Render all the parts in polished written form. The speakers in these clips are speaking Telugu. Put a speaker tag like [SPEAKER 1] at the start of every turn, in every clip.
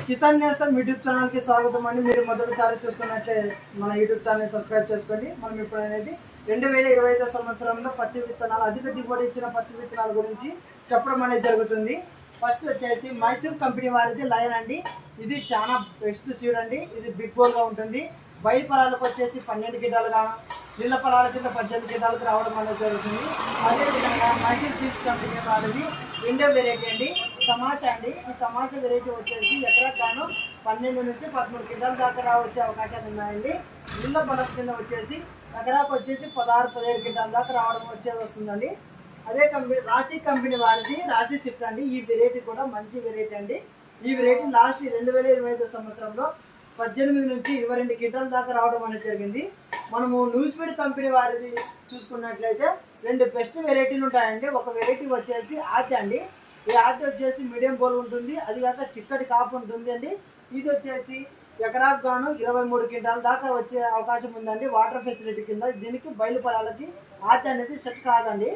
[SPEAKER 1] కిసాన్ నేస్తం యూట్యూబ్ ఛానల్కి స్వాగతం అండి. మీరు మొదటిసారి చూస్తున్నట్లే మన యూట్యూబ్ ఛానల్ సబ్స్క్రైబ్ చేసుకోండి. మనం ఇప్పుడు అనేది 2025 సంవత్సరంలో పత్తి విత్తనాలు అధిక దిగుబడి ఇచ్చిన పత్తి విత్తనాల గురించి చెప్పడం అనేది జరుగుతుంది. ఫస్ట్ వచ్చేసి మైసూర్ కంపెనీ వారిది లయన్ అండి. ఇది చాలా బెస్ట్ సీడ్ అండి. ఇది బిగ్ బోల్గా ఉంటుంది. బయట పొలాలకు వచ్చేసి 12 గిడ్డలుగా, నీళ్ళ పొలాల కింద 18 గిడ్డలకు రావడం అనేది జరుగుతుంది. అదేవిధంగా మైసూర్ సీడ్స్ కంపెనీ వారిది ఇండియా వెరైటీ అండి, తమాషా అండి. ఈ తమాషా వెరైటీ వచ్చేసి ఎకరాకు గాను 12 నుంచి 13 గిడ్డల దాకా వచ్చే అవకాశాలు ఉన్నాయండి. నీళ్ళ పొలం కింద వచ్చేసి ఎకరాకు వచ్చేసి 16-17 గిడ్డల దాకా రావడం వస్తుందండి. అదే కంపెనీ రాశి కంపెనీ వారిది రాశి షిఫ్ట్ అండి. ఈ వెరైటీ కూడా మంచి వెరైటీ అండి. ఈ వెరైటీ లాస్ట్ 2025 సంవత్సరంలో 18 నుంచి 22 గిడ్డల దాకా రావడం అనేది జరిగింది. మనము న్యూస్పీడ్ కంపెనీ వారిది చూసుకున్నట్లయితే 2 బెస్ట్ వెరైటీలు ఉంటాయండి. ఒక వెరైటీ వచ్చేసి ఆతి అండి. ఈ ఆతి వచ్చేసి మీడియం బోల్ ఉంటుంది, అది కాక చిక్కటి కాపు ఉంటుంది అండి. ఇది వచ్చేసి ఎకరాకు గాను 23 క్వింటాల దాకా వచ్చే అవకాశం ఉందండి. వాటర్ ఫెసిలిటీ కింద దీనికి బయలు పొలాలకి ఆతి అనేది సెట్ కాదండి.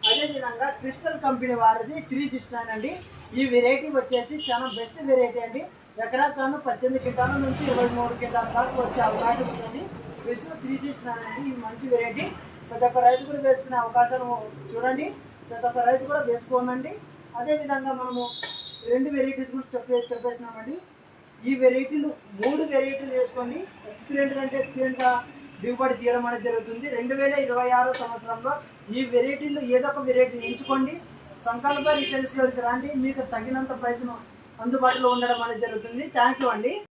[SPEAKER 1] అదేవిధంగా క్రిస్టల్ కంపెనీ వారిది 369 అండి. ఈ వెరైటీ వచ్చేసి చాలా బెస్ట్ వెరైటీ అండి. ఎకరాకు గాను 18 క్వింటాల నుంచి 23 క్వింటాల దాకా వచ్చే అవకాశం ఉందండి. క్రిస్టల్ 369 అండి. ఇది మంచి వెరైటీ. ప్రతి ఒక్క రైతు కూడా వేసుకునే అవకాశం చూడండి, ప్రతి ఒక్క రైతు కూడా వేసుకోనండి. అదేవిధంగా మనము 2 వెరైటీస్ కూడా చెప్పేసినామండి. ఈ వెరైటీలు 3 వెరైటీలు వేసుకోండి. ఎక్సలెంట్ అంటే ఎక్సలెంట్గా దిగుబడి తీయడం అనేది జరుగుతుంది. 2026 సంవత్సరంలో ఈ వెరైటీలో ఏదో ఒక వెరైటీని ఎంచుకోండి. సంకల్ప రిటైల్ స్టోర్కి రండి, మీకు తగినంత ప్రైస్ను అందుబాటులో ఉండడం అనేది జరుగుతుంది. థ్యాంక్ యూ అండి.